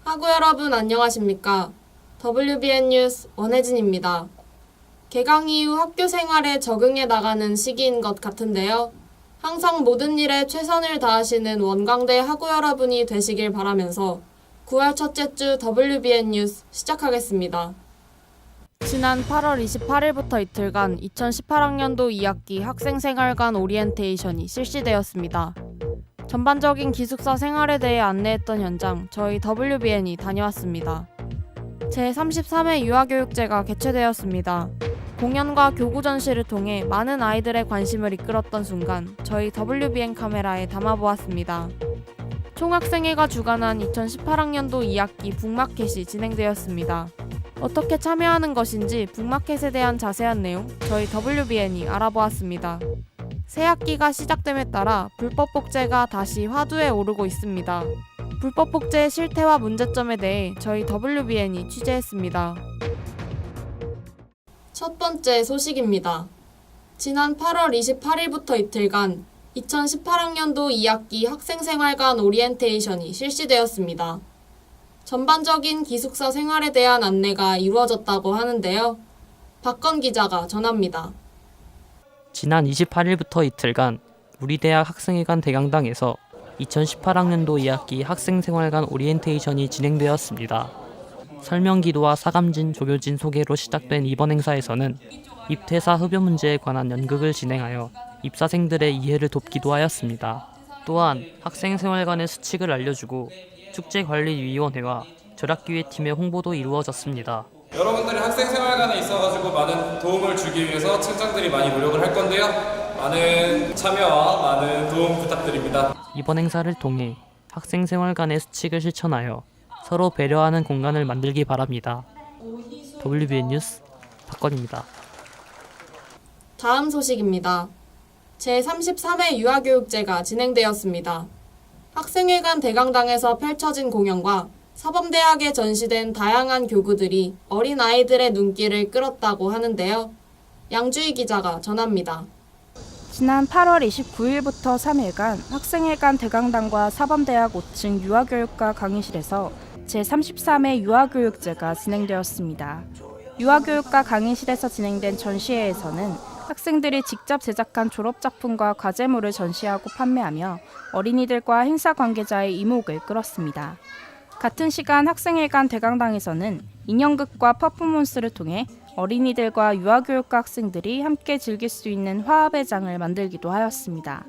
학우 여러분 안녕하십니까? WBN 뉴스 원혜진입니다. 개강 이후 학교 생활에 적응해 나가는 시기인 것 같은데요. 항상 모든 일에 최선을 다하시는 원광대 학우 여러분이 되시길 바라면서 9월 첫째 주 WBN 뉴스 시작하겠습니다. 지난 8월 28일부터 이틀간 2018학년도 2학기 학생생활관 오리엔테이션이 실시되었습니다. 전반적인 기숙사 생활에 대해 안내했던 현장, 저희 WBN이 다녀왔습니다. 제33회 유아교육제가 개최되었습니다. 공연과 교구 전시를 통해 많은 아이들의 관심을 이끌었던 순간, 저희 WBN 카메라에 담아보았습니다. 총학생회가 주관한 2018학년도 2학기 북마켓이 진행되었습니다. 어떻게 참여하는 것인지 북마켓에 대한 자세한 내용, 저희 WBN이 알아보았습니다. 새 학기가 시작됨에 따라 불법 복제가 다시 화두에 오르고 있습니다. 불법 복제의 실태와 문제점에 대해 저희 WBN이 취재했습니다. 첫 번째 소식입니다. 지난 8월 28일부터 이틀간 2018학년도 2학기 학생생활관 오리엔테이션이 실시되었습니다. 전반적인 기숙사 생활에 대한 안내가 이루어졌다고 하는데요. 박건 기자가 전합니다. 지난 28일부터 이틀간 우리 대학 학생회관 대강당에서 2018학년도 2학기 학생생활관 오리엔테이션이 진행되었습니다. 설명기도와 사감진, 조교진 소개로 시작된 이번 행사에서는 입퇴사 흡연 문제에 관한 연극을 진행하여 입사생들의 이해를 돕기도 하였습니다. 또한 학생생활관의 수칙을 알려주고 축제관리위원회와 절약기획팀의 홍보도 이루어졌습니다. 여러분들이 학생생활관에 있어가지고 많은 도움을 주기 위해서 팀장들이 많이 노력을 할 건데요. 많은 참여와 많은 도움 부탁드립니다. 이번 행사를 통해 학생생활관의 수칙을 실천하여 서로 배려하는 공간을 만들기 바랍니다. WBN 뉴스 박건입니다. 다음 소식입니다. 제33회 유아교육제가 진행되었습니다. 학생회관 대강당에서 펼쳐진 공연과 사범대학에 전시된 다양한 교구들이 어린 아이들의 눈길을 끌었다고 하는데요. 양주희 기자가 전합니다. 지난 8월 29일부터 3일간 학생회관 대강당과 사범대학 5층 유아교육과 강의실에서 제33회 유아교육제가 진행되었습니다. 유아교육과 강의실에서 진행된 전시회에서는 학생들이 직접 제작한 졸업작품과 과제물을 전시하고 판매하며 어린이들과 행사 관계자의 이목을 끌었습니다. 같은 시간 학생회관 대강당에서는 인형극과 퍼포먼스를 통해 어린이들과 유아교육과 학생들이 함께 즐길 수 있는 화합의 장을 만들기도 하였습니다.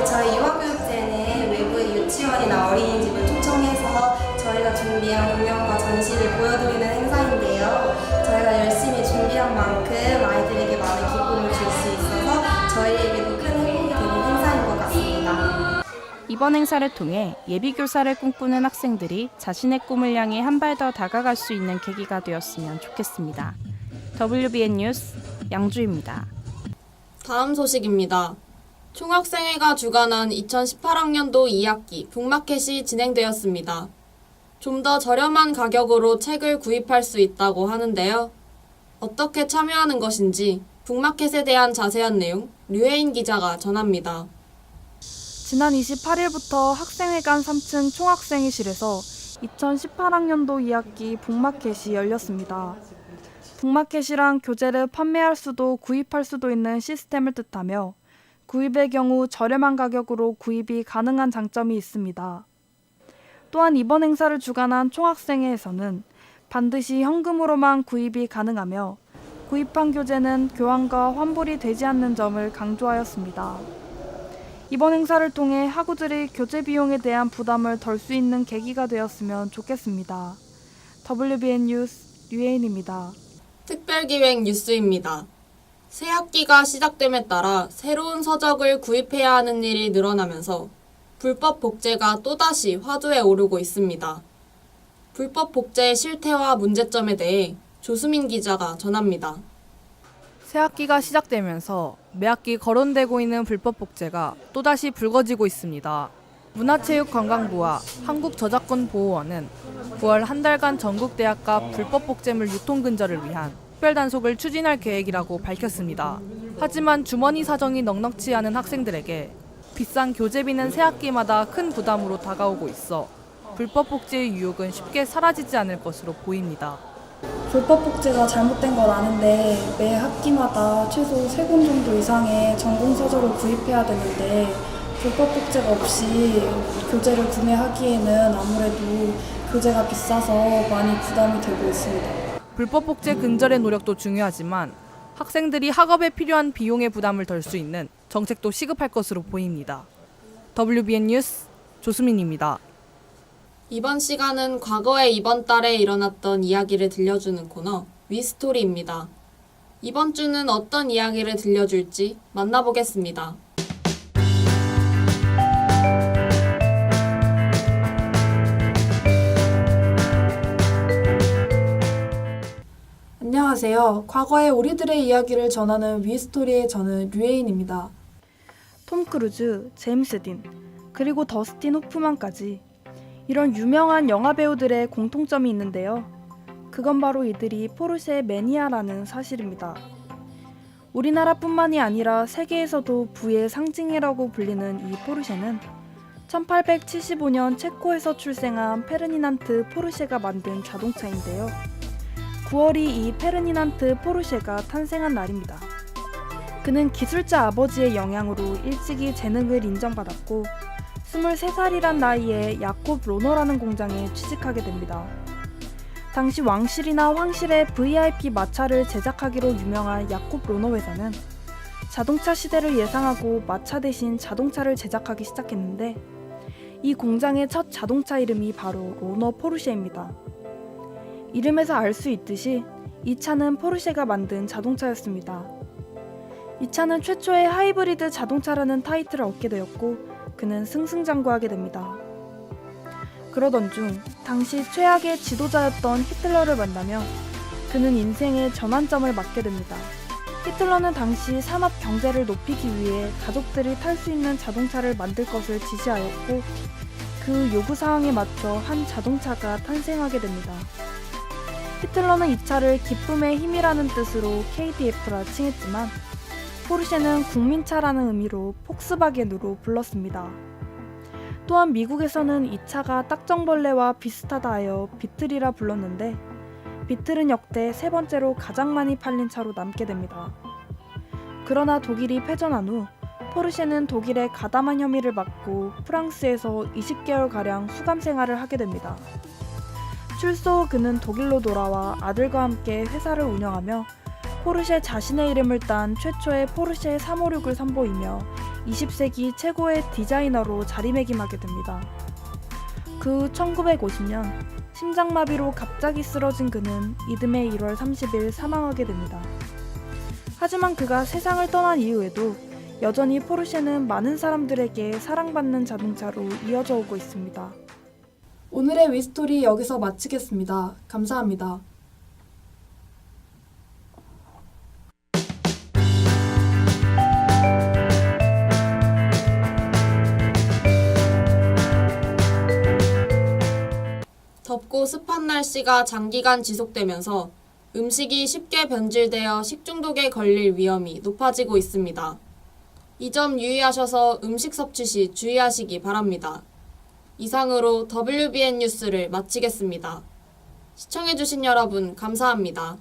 저희 유아교육제는 외부 유치원이나 어린이집을 초청해서 저희가 준비한 공연과 전시를 보여드리는 행사인데요. 저희가 열심히 준비한 만큼 아이들에게 많은 기쁨을 줄 수 있어서 저희에게도 큰 행복이 되는 행사인 것 같습니다. 이번 행사를 통해 예비교사를 꿈꾸는 학생들이 자신의 꿈을 향해 한 발 더 다가갈 수 있는 계기가 되었으면 좋겠습니다. WBN 뉴스 양주입니다. 다음 소식입니다. 총학생회가 주관한 2018학년도 2학기 북마켓이 진행되었습니다. 좀 더 저렴한 가격으로 책을 구입할 수 있다고 하는데요. 어떻게 참여하는 것인지 북마켓에 대한 자세한 내용 류혜인 기자가 전합니다. 지난 28일부터 학생회관 3층 총학생회실에서 2018학년도 2학기 북마켓이 열렸습니다. 북마켓이란 교재를 판매할 수도 구입할 수도 있는 시스템을 뜻하며 구입의 경우 저렴한 가격으로 구입이 가능한 장점이 있습니다. 또한 이번 행사를 주관한 총학생회에서는 반드시 현금으로만 구입이 가능하며 구입한 교재는 교환과 환불이 되지 않는 점을 강조하였습니다. 이번 행사를 통해 학우들이 교재 비용에 대한 부담을 덜 수 있는 계기가 되었으면 좋겠습니다. WBN 뉴스 류혜인입니다. 특별기획 뉴스입니다. 새 학기가 시작됨에 따라 새로운 서적을 구입해야 하는 일이 늘어나면서 불법 복제가 또다시 화두에 오르고 있습니다. 불법 복제의 실태와 문제점에 대해 조수민 기자가 전합니다. 새학기가 시작되면서 매학기 거론되고 있는 불법 복제가 또다시 불거지고 있습니다. 문화체육관광부와 한국저작권보호원은 9월 한 달간 전국 대학가 불법 복제물 유통 근절을 위한 특별단속을 추진할 계획이라고 밝혔습니다. 하지만 주머니 사정이 넉넉치 않은 학생들에게 비싼 교재비는 새학기마다 큰 부담으로 다가오고 있어 불법 복제의 유혹은 쉽게 사라지지 않을 것으로 보입니다. 불법 복제가 잘못된 건 아는데 매 학기마다 최소 3권 정도 이상의 전공 서적을 구입해야 되는데 불법 복제가 없이 교재를 구매하기에는 아무래도 교재가 비싸서 많이 부담이 되고 있습니다. 불법 복제 근절의 노력도 중요하지만 학생들이 학업에 필요한 비용의 부담을 덜 수 있는 정책도 시급할 것으로 보입니다. WBN 뉴스 조수민입니다. 이번 시간은 과거에 이번 달에 일어났던 이야기를 들려주는 코너 위스토리입니다. 이번 주는 어떤 이야기를 들려줄지 만나보겠습니다. 안녕하세요. 과거의 우리들의 이야기를 전하는 위스토리의 저는 류혜인입니다. 톰 크루즈, 제임스 딘, 그리고 더스틴 호프만까지 이런 유명한 영화 배우들의 공통점이 있는데요. 그건 바로 이들이 포르쉐 매니아라는 사실입니다. 우리나라뿐만이 아니라 세계에서도 부의 상징이라고 불리는 이 포르쉐는 1875년 체코에서 출생한 페르디난트 포르쉐가 만든 자동차인데요. 9월이 이 페르디난트 포르쉐가 탄생한 날입니다. 그는 기술자 아버지의 영향으로 일찍이 재능을 인정받았고 23살이란 나이에 야콥 로너라는 공장에 취직하게 됩니다. 당시 왕실이나 황실의 VIP 마차를 제작하기로 유명한 야콥 로너 회사는 자동차 시대를 예상하고 마차 대신 자동차를 제작하기 시작했는데 이 공장의 첫 자동차 이름이 바로 로너 포르쉐입니다. 이름에서 알 수 있듯이 이 차는 포르쉐가 만든 자동차였습니다. 이 차는 최초의 하이브리드 자동차라는 타이틀을 얻게 되었고 그는 승승장구하게 됩니다. 그러던 중 당시 최악의 지도자였던 히틀러를 만나며 그는 인생의 전환점을 맞게 됩니다. 히틀러는 당시 산업 경제를 높이기 위해 가족들이 탈 수 있는 자동차를 만들 것을 지시하였고 그 요구사항에 맞춰 한 자동차가 탄생하게 됩니다. 히틀러는 이 차를 기쁨의 힘이라는 뜻으로 KDF라 칭했지만 포르쉐는 국민차라는 의미로 폭스바겐으로 불렀습니다. 또한 미국에서는 이 차가 딱정벌레와 비슷하다 하여 비틀이라 불렀는데 비틀은 역대 3번째로 가장 많이 팔린 차로 남게 됩니다. 그러나 독일이 패전한 후 포르쉐는 독일의 가담한 혐의를 받고 프랑스에서 20개월가량 수감 생활을 하게 됩니다. 출소 후 그는 독일로 돌아와 아들과 함께 회사를 운영하며 포르쉐 자신의 이름을 딴 최초의 포르쉐 356을 선보이며 20세기 최고의 디자이너로 자리매김하게 됩니다. 그 후 1950년 심장마비로 갑자기 쓰러진 그는 이듬해 1월 30일 사망하게 됩니다. 하지만 그가 세상을 떠난 이후에도 여전히 포르쉐는 많은 사람들에게 사랑받는 자동차로 이어져 오고 있습니다. 오늘의 위스토리 여기서 마치겠습니다. 감사합니다. 덥고 습한 날씨가 장기간 지속되면서 음식이 쉽게 변질되어 식중독에 걸릴 위험이 높아지고 있습니다. 이 점 유의하셔서 음식 섭취 시 주의하시기 바랍니다. 이상으로 WBN 뉴스를 마치겠습니다. 시청해주신 여러분 감사합니다.